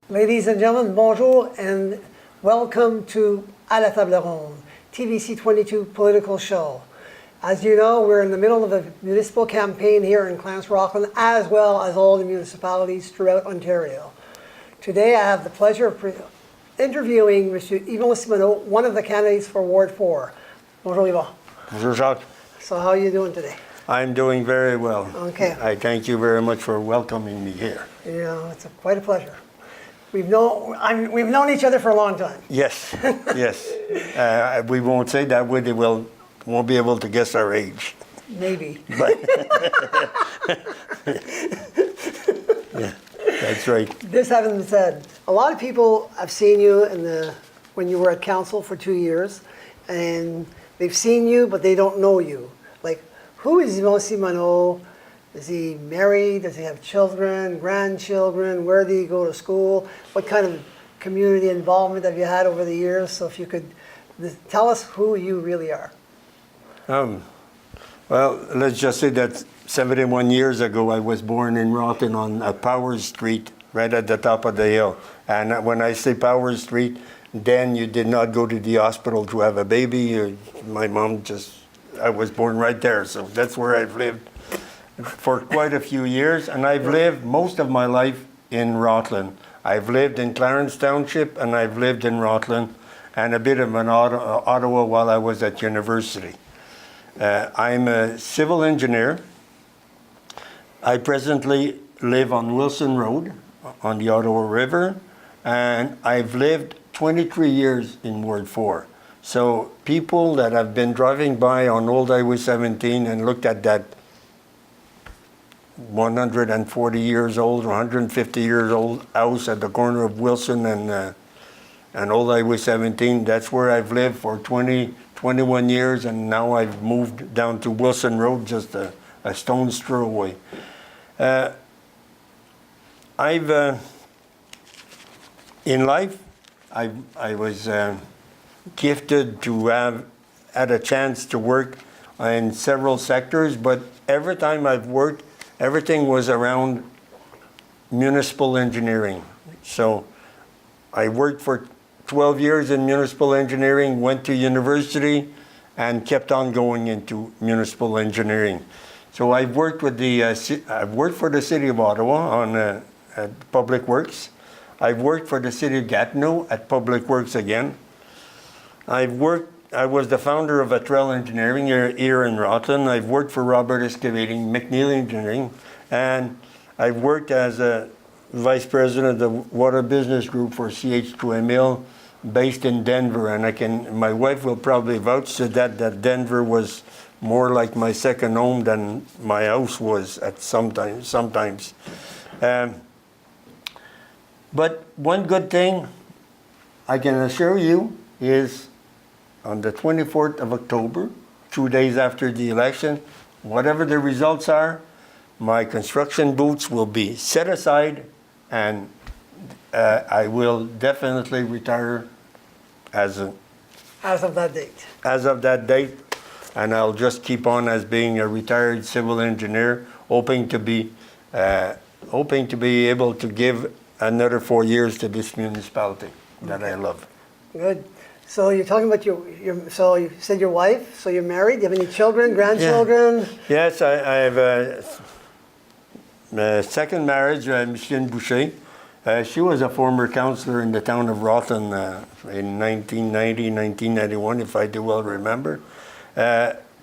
Ladies and gentlemen, bonjour and welcome to À la Table Ronde, TVC 22 political show. As you know, we're in the middle of a municipal campaign here in Clarence-Rockland, as well as all the municipalities throughout Ontario. Today I have the pleasure of interviewing Mr. Yvon Simoneau, one of the candidates for Ward 4. Bonjour Yvon. Bonjour Jacques. So how are you doing today? I'm doing very well. Okay. I thank you very much for welcoming me here. Yeah, it's quite a pleasure. We've known each other for a long time. Yes, yes. We won't say that way, they won't be able to guess our age. Maybe. But yeah, that's right. This having been said, a lot of people have seen you when you were at council for 2 years, and they've seen you, but they don't know you. Like, who is Yvon Simoneau? Is he married? Does he have children, grandchildren? Where did he go to school? What kind of community involvement have you had over the years? So if you could tell us who you really are. Well, let's just say that 71 years ago, I was born in Rawton on Powers Street, right at the top of the hill. And when I say Powers Street, then you did not go to the hospital to have a baby. My mom I was born right there. So that's where I've lived for quite a few years, and I've lived most of my life in Rutland. I've lived in Clarence Township, and I've lived in Rutland, and a bit of Ottawa while I was at university. I'm a civil engineer. I presently live on Wilson Road on the Ottawa River, and I've lived 23 years in Ward 4. So people that have been driving by on Old Highway 17 and looked at that 140 years old or 150 years old house at the corner of Wilson and Old Highway 17. That's where I've lived for 21 years, and now I've moved down to Wilson Road, just a stone's throw away. In life, I was gifted to have had a chance to work in several sectors, but every time I've worked, everything was around municipal engineering. So I worked for 12 years in municipal engineering, went to university, and kept on going into municipal engineering. So I've worked for the city of Ottawa on at Public Works. I've worked for the city of Gatineau at Public Works again. I was the founder of Atrell Engineering here in Rutland. I've worked for Robert Excavating, McNeil Engineering, and I've worked as a vice president of the Water Business Group for CH2ML, based in Denver. And my wife will probably vouch to that Denver was more like my second home than my house was at sometimes. But one good thing I can assure you is, on the 24th of October, 2 days after the election, whatever the results are, my construction boots will be set aside, and I will definitely retire as of that date. As of that date, and I'll just keep on as being a retired civil engineer, hoping to be able to give another 4 years to this municipality that I love. Good. So you're talking about so you said your wife, so you're married, do you have any children, grandchildren? Yeah. Yes, I have a second marriage, Micheline Boucher. She was a former councillor in the town of Rutland in 1990, 1991, if I do well remember.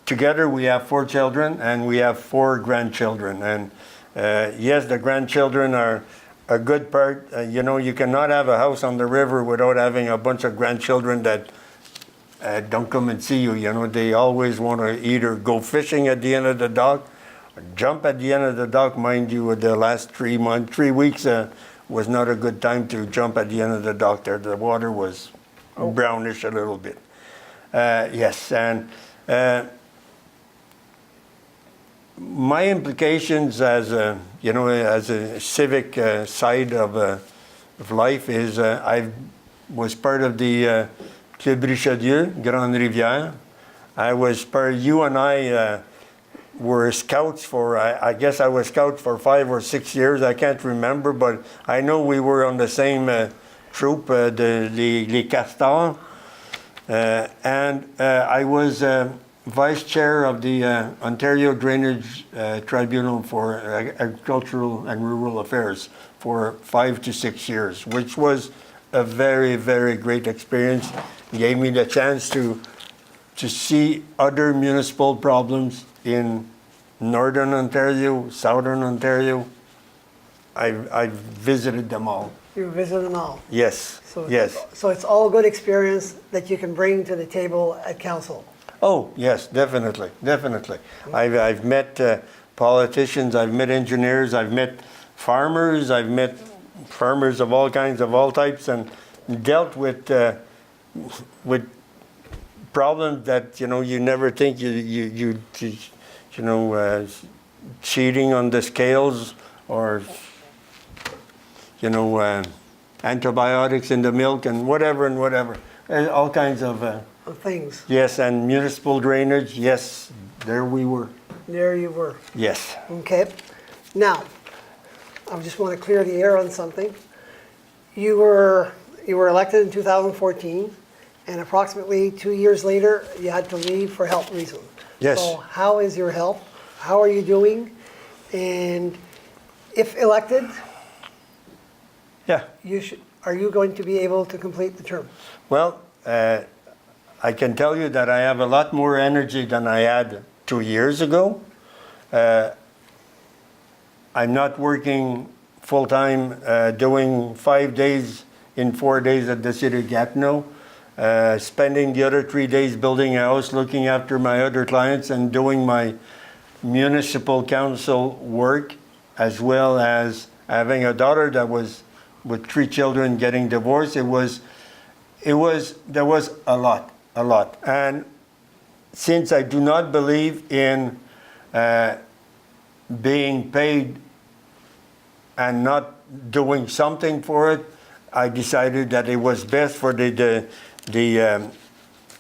Together we have 4 children, and we have 4 grandchildren. And yes, the grandchildren are a good part. You cannot have a house on the river without having a bunch of grandchildren that don't come and see you. They always want to either go fishing at the end of the dock, or jump at the end of the dock. Mind you, the last 3 weeks was not a good time to jump at the end of the dock there. The water was brownish a little bit. Yes, and my implications as a civic side of life is I was part of the Club Richelieu, Grande Rivière. I was part. You and I were scouts for, I guess I was scout for 5 or 6 years, I can't remember, but I know we were on the same troop, les Castors. And I was vice chair of the Ontario Drainage Tribunal for Agricultural and Rural Affairs for 5 to 6 years, which was a very, very great experience. Gave me the chance to see other municipal problems in Northern Ontario, Southern Ontario. I visited them all. You visited them all. Yes, So, yes. So it's all good experience that you can bring to the table at council. Oh, yes, definitely, definitely. I've met politicians, I've met engineers, I've met farmers, I've met farmers of all kinds, of all types, and dealt with problems that you never think cheating on the scales, or antibiotics in the milk and whatever, and all kinds of Of things. yes, and municipal drainage. Yes, there we were. There you were. Yes. Okay. Now, I just want to clear the air on something. You were elected in 2014, and approximately 2 years later, you had to leave for health reasons. Yes. So how is your health? How are you doing? And if elected, Yeah. are you going to be able to complete the term? Well, I can tell you that I have a lot more energy than I had 2 years ago. I'm not working full-time, doing 5 days in 4 days at the city of Gatineau, spending the other 3 days building a house, looking after my other clients, and doing my municipal council work, as well as having a daughter that was with 3 children getting divorced. There was a lot. And since I do not believe in being paid and not doing something for it, I decided that it was best for the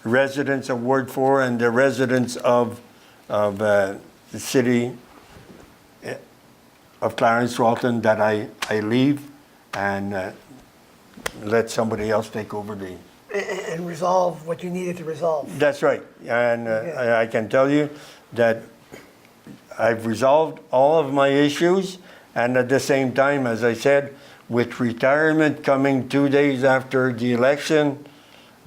residents of Ward 4 and the residents of the city of Clarence-Walton that I leave and let somebody else take over the... And resolve what you needed to resolve. That's right. And I can tell you that I've resolved all of my issues, and at the same time, as I said, with retirement coming 2 days after the election,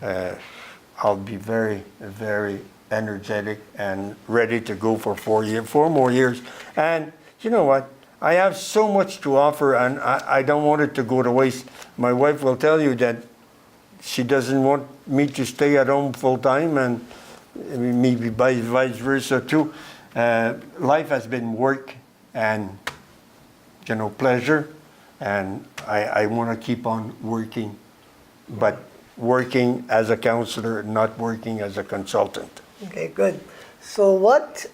I'll be very, very energetic and ready to go for 4 more years. And you know what? I have so much to offer, and I don't want it to go to waste. My wife will tell you that she doesn't want me to stay at home full time, and maybe vice versa too. Life has been work and pleasure, and I want to keep on working, but working as a counselor, not working as a consultant. Okay, good. So what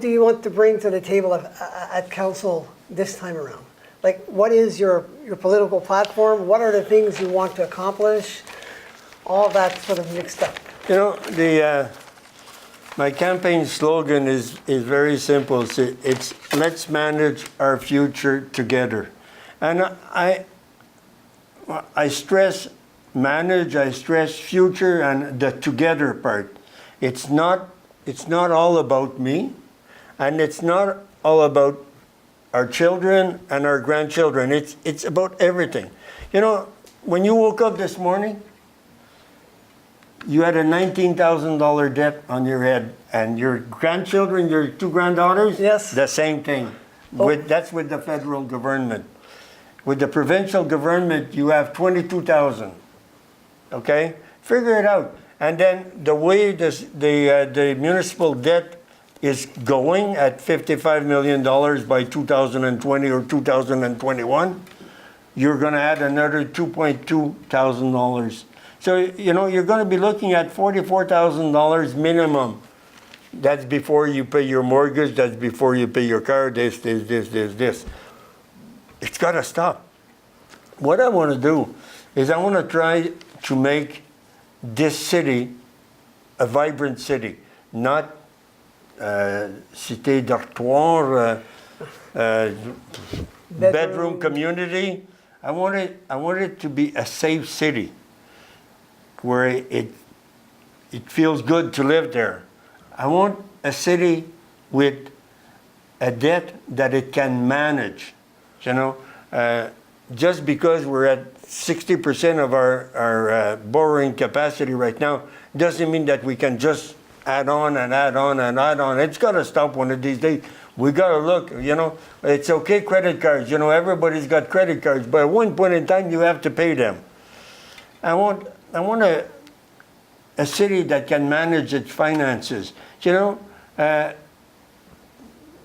do you want to bring to the table at council this time around? Like, what is your political platform? What are the things you want to accomplish? All that sort of mixed up. My campaign slogan is very simple. It's let's manage our future together. And I stress manage, I stress future, and the together part. It's not all about me, and it's not all about our children and our grandchildren. It's about everything. When you woke up this morning, you had a $19,000 debt on your head, and your grandchildren, your 2 granddaughters, yes, the same thing. That's with the federal government. With the provincial government, you have 22,000. Okay, figure it out. And then the way the municipal debt is going at $55 million by 2020 or 2021, you're going to add another $2.2 thousand. So, you're going to be looking at $44,000 minimum. That's before you pay your mortgage, that's before you pay your car, this. It's got to stop. What I want to do is I want to try to make this city a vibrant city, not cité dortoir, bedroom community. I want it to be a safe city where it feels good to live there. I want a city with a debt that it can manage. You know, just because we're at 60% of our borrowing capacity right now doesn't mean that we can just add on and add on and add on. It's got to stop one of these days. We got to look, you know, it's okay, credit cards, you know, everybody's got credit cards, but at one point in time you have to pay them. I want a city that can manage its finances. You know,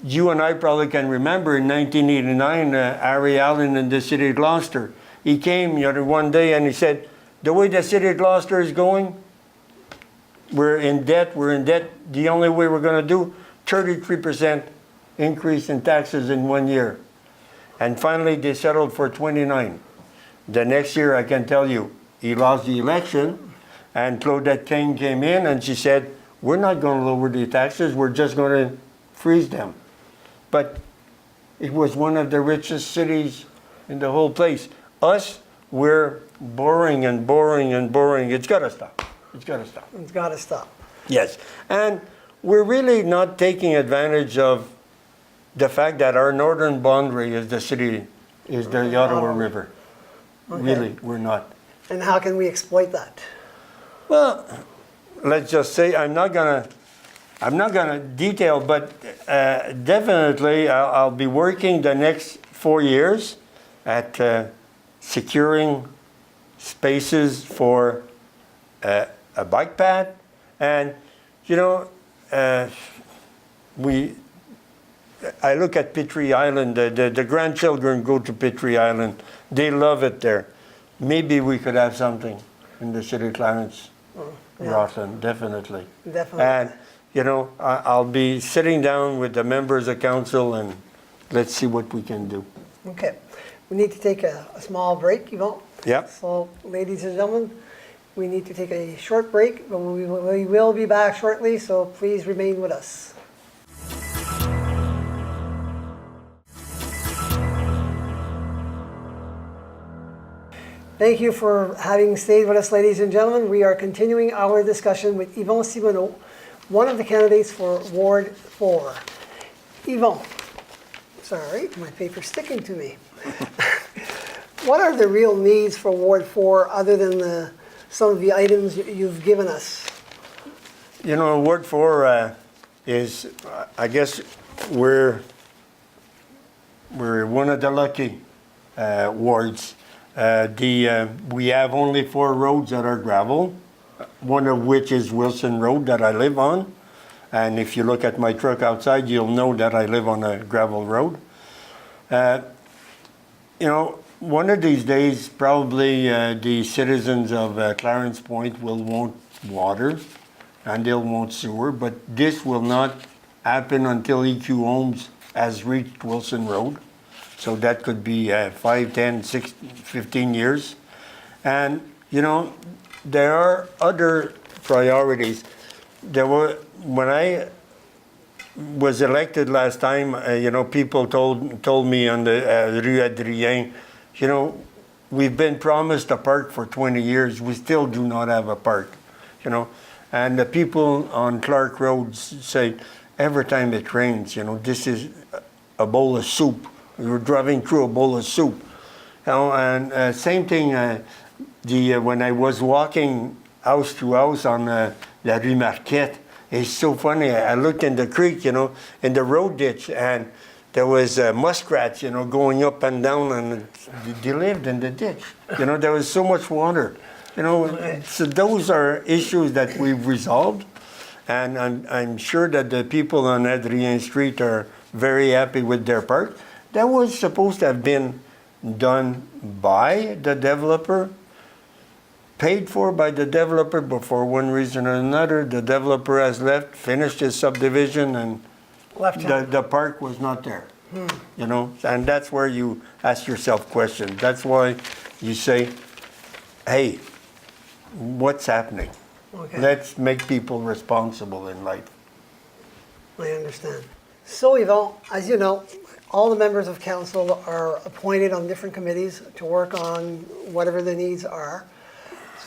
you and I probably can remember in 1989, Harry Allen in the city of Gloucester. He came, you know, one day and he said, the way the city of Gloucester is going, we're in debt. The only way we're going to do 33% increase in taxes in 1 year. And finally they settled for 29. The next year, I can tell you, he lost the election and Claudette King came in and she said, we're not going to lower the taxes, we're just going to freeze them. But it was one of the richest cities in the whole place. Us, we're borrowing and borrowing and borrowing. It's got to stop. It's got to stop. It's got to stop. Yes. And we're really not taking advantage of the fact that our northern boundary is the city, is the Ottawa River. Okay. Really, we're not. And how can we exploit that? Well, let's just say I'm not gonna detail, but definitely I'll be working the next 4 years at securing spaces for a bike path, and you know, I look at Petrie Island. The grandchildren go to Petrie Island. They love it there. Maybe we could have something in the city of Clarence, Rockland, definitely. Definitely. And you know, I'll be sitting down with the members of council and let's see what we can do. Okay. We need to take a small break, Yvon. Yep. So, ladies and gentlemen, we need to take a short break, but we will be back shortly, so please remain with us. Thank you for having stayed with us, ladies and gentlemen. We are continuing our discussion with Yvon Simoneau, one of the candidates for Ward 4. Yvon, sorry, my paper's sticking to me. What are the real needs for Ward 4 other than some of the items you've given us? You know, Ward 4 is, I guess, we're one of the lucky wards. We have only 4 roads that are gravel, one of which is Wilson Road that I live on. And if you look at my truck outside, you'll know that I live on a gravel road. You know, one of these days, probably the citizens of Clarence Point will want water and they'll want sewer, but this will not happen until EQ Homes has reached Wilson Road. So that could be 5, 10, 6, 15 years. And, you know, there are other priorities. When I was elected last time, you know, people told me on the Rue Adrien, you know, we've been promised a park for 20 years. We still do not have a park, you know. And the people on Clark Road say, every time it rains, you know, this is a bowl of soup. We were driving through a bowl of soup. You know, and same thing, when I was walking house to house on La Rue Marquette, it's so funny. I looked in the creek, you know, in the road ditch, and there was muskrats, you know, going up and down, and they lived in the ditch. You know, there was so much water. You know, so those are issues that we've resolved, and I'm sure that the people on Adrien Street are very happy with their park. That was supposed to have been done by the developer, paid for by the developer, but for one reason or another, the developer has left, finished his subdivision, and the park was not there. You know, and that's where you ask yourself questions. That's why you say, hey, what's happening? Okay. Let's make people responsible in life. I understand. So, Yvon, as you know, all the members of council are appointed on different committees to work on whatever the needs are.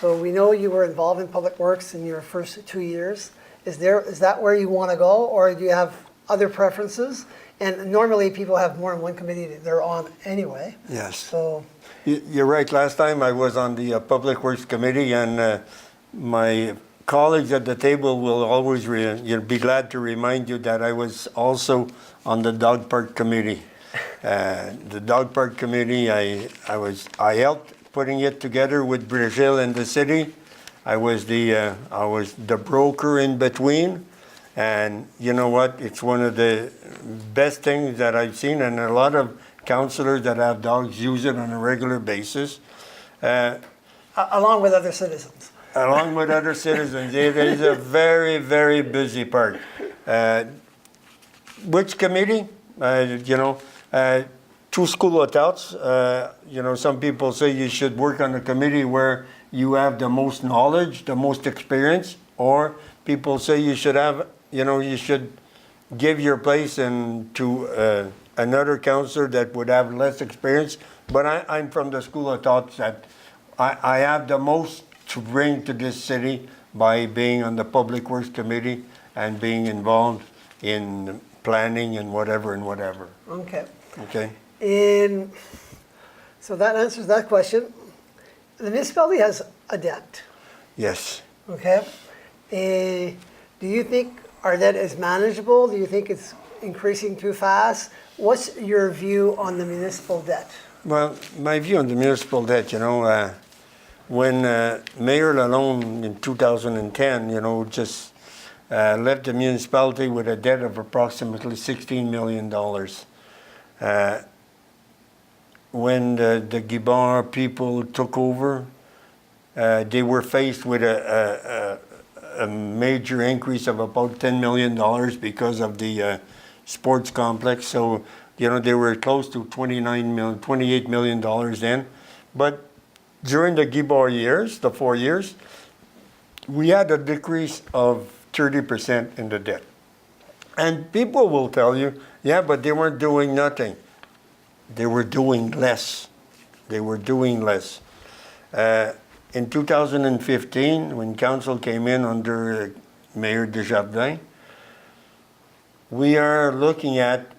So we know you were involved in Public Works in your first 2 years. Is that where you want to go, or do you have other preferences? And normally people have more than one committee that they're on anyway. Yes. So, You're right. Last time I was on the Public Works Committee, and my colleagues at the table will always be glad to remind you that I was also on the Dog Park Committee. The Dog Park Committee, I helped putting it together with Brazil and the city. I was the broker in between, and you know what? It's one of the best things that I've seen, and a lot of counselors that have dogs use it on a regular basis. along with other citizens. Along with other citizens, it is a very, very busy park. Which committee? Two school of thoughts. Some people say you should work on a committee where you have the most knowledge, the most experience, or people say you should have, you should give your place to another counselor that would have less experience. But I'm from the school of thoughts that I have the most to bring to this city by being on the Public Works Committee and being involved in planning and whatever. Okay. Okay. And so that answers that question. The municipality has a debt, Yes. okay? Do you think our debt is manageable? Do you think it's increasing too fast? What's your view on the municipal debt? Well, my view on the municipal debt, when Mayor Lalonde in 2010, just left the municipality with a debt of approximately $16 million. When the Guibard people took over, they were faced with a major increase of about $10 million because of the sports complex. So, they were close to $28 million then. But during the Guibard years, the 4 years, we had a decrease of 30% in the debt. And people will tell you, yeah, but they weren't doing nothing. They were doing less. In 2015, when council came in under Mayor Desjardins, we are looking at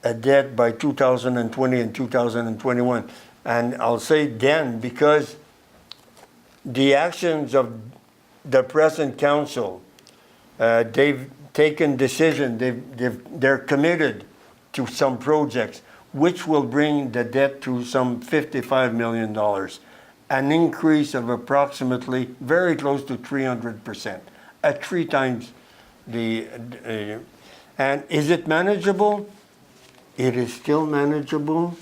a debt by 2020 and 2021. And I'll say then, because the actions of the present council, they've taken decision, they're committed to some projects, which will bring the debt to some $55 million, an increase of approximately very close to 300%, at 3 times the. And is it manageable? It is still manageable.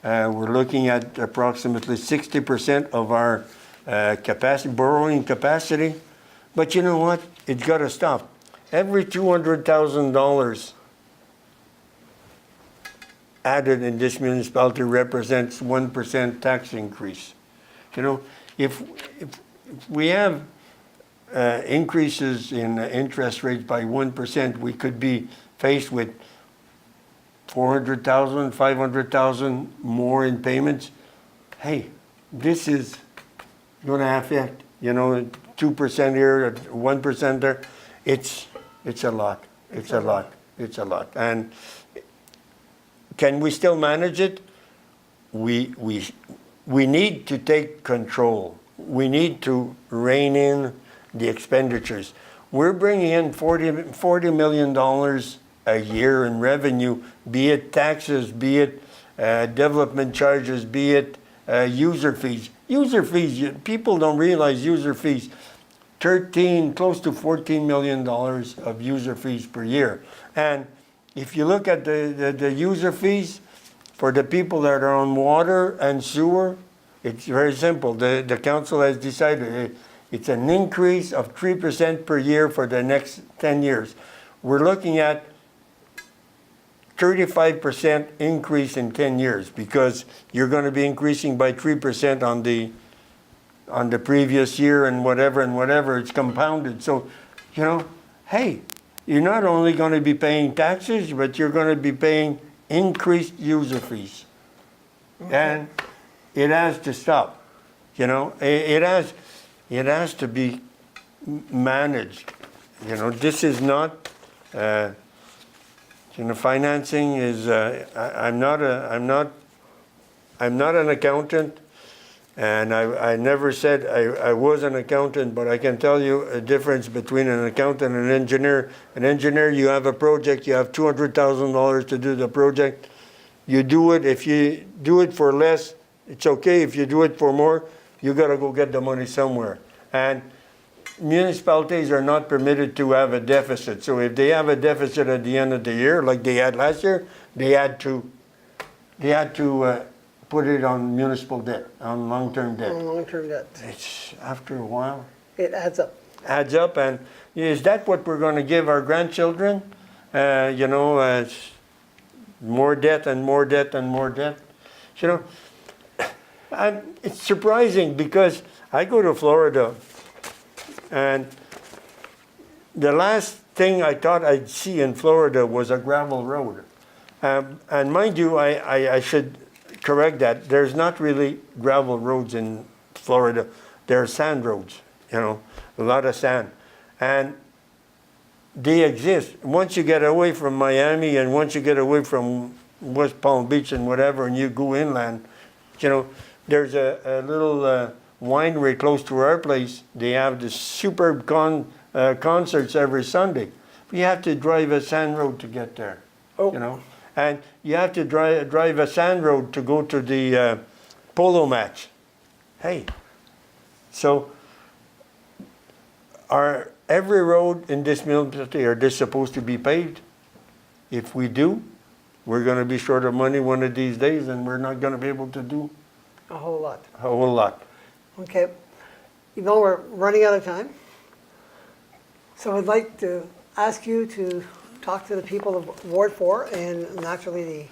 We're looking at approximately 60% of our borrowing capacity. But you know what? It's got to stop. Every $200,000 added in this municipality represents 1% tax increase. If we have increases in interest rates by 1%, we could be faced with 400,000, 500,000 more in payments. Hey, this is going to affect, 2% here, 1% there. It's a lot. It's a lot. And can we still manage it? We need to take control. We need to rein in the expenditures. We're bringing in $40 million a year in revenue, be it taxes, be it development charges, be it user fees. People don't realize user fees. Close to $14 million of user fees per year. And if you look at the user fees for the people that are on water and sewer, it's very simple. The council has decided it's an increase of 3% per year for the next 10 years. We're looking at 35% increase in 10 years because you're going to be increasing by 3% on the previous year and whatever, it's compounded. So, hey, you're not only going to be paying taxes, but you're going to be paying increased user fees. And it has to stop. You know, it has to be managed. You know, this is not, you know, financing is, I'm not an accountant, and I never said I was an accountant, but I can tell you a difference between an accountant and an engineer. An engineer, you have a project, you have $200,000 to do the project. You do it. If you do it for less, it's okay. If you do it for more, you got to go get the money somewhere. And municipalities are not permitted to have a deficit. So if they have a deficit at the end of the year, like they had last year, they had to put it on municipal debt, on long-term debt. On long-term debt. It's after a while. It adds up. Adds up, and is that what we're going to give our grandchildren? You know, more debt and more debt and more debt. You know, it's surprising because I go to Florida, and the last thing I thought I'd see in Florida was a gravel road. And mind you, I should correct that. There's not really gravel roads in Florida. There are sand roads, you know, a lot of sand. And they exist. Once you get away from Miami and once you get away from West Palm Beach and whatever, and you go inland, you know, there's a little winery close to our place. They have the superb concerts every Sunday. But you have to drive a sand road to get there, you know. And you have to drive a sand road to go to the polo match. Hey, so every road in this municipality, are they supposed to be paved? If we do, we're going to be short of money one of these days, and we're not going to be able to do A whole lot. a whole lot. Okay. You know, we're running out of time. So I'd like to ask you to talk to the people of Ward 4 and naturally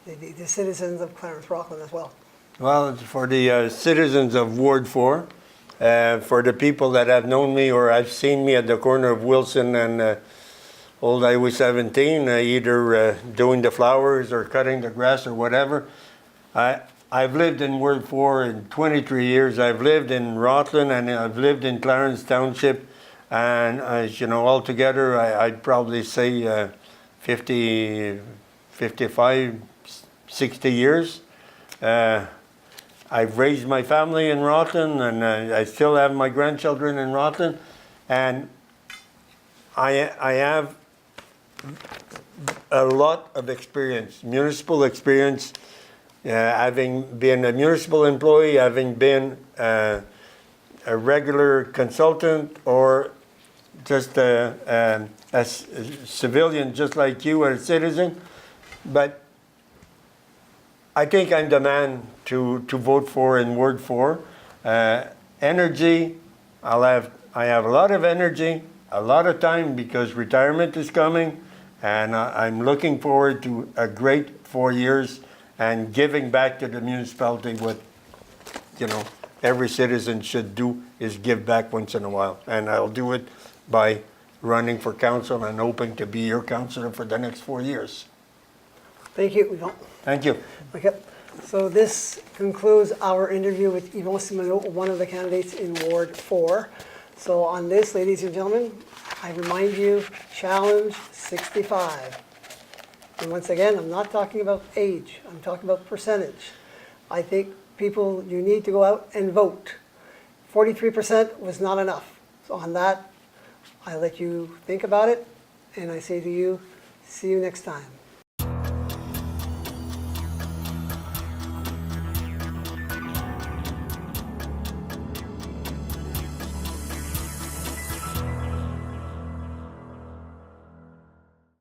the citizens of Clarence Rockland as well. Well, for the citizens of Ward 4, for the people that have known me or have seen me at the corner of Wilson and Old Highway 17, either doing the flowers or cutting the grass or whatever, I've lived in Ward 4 in 23 years. I've lived in Rockland and I've lived in Clarence Township. And, you know, altogether, I'd probably say 50, 55, 60 years. I've raised my family in Rockland, and I still have my grandchildren in Rockland. And I have a lot of experience, municipal experience, having been a municipal employee, having been a regular consultant, or just a civilian just like you, or a citizen. But I think I'm the man to vote for in Ward 4. Energy, I have a lot of energy, a lot of time because retirement is coming, and I'm looking forward to a great 4 years and giving back to the municipality what, you know, every citizen should do is give back once in a while. And I'll do it by running for council and hoping to be your councillor for the next 4 years. Thank you, Yvon. Thank you. Okay. So this concludes our interview with Yvon Simoneau, one of the candidates in Ward 4. So on this, ladies and gentlemen, I remind you, challenge 65. And once again, I'm not talking about age, I'm talking about percentage. I think people, you need to go out and vote. 43% was not enough. So on that, I let you think about it, and I say to you, see you next time.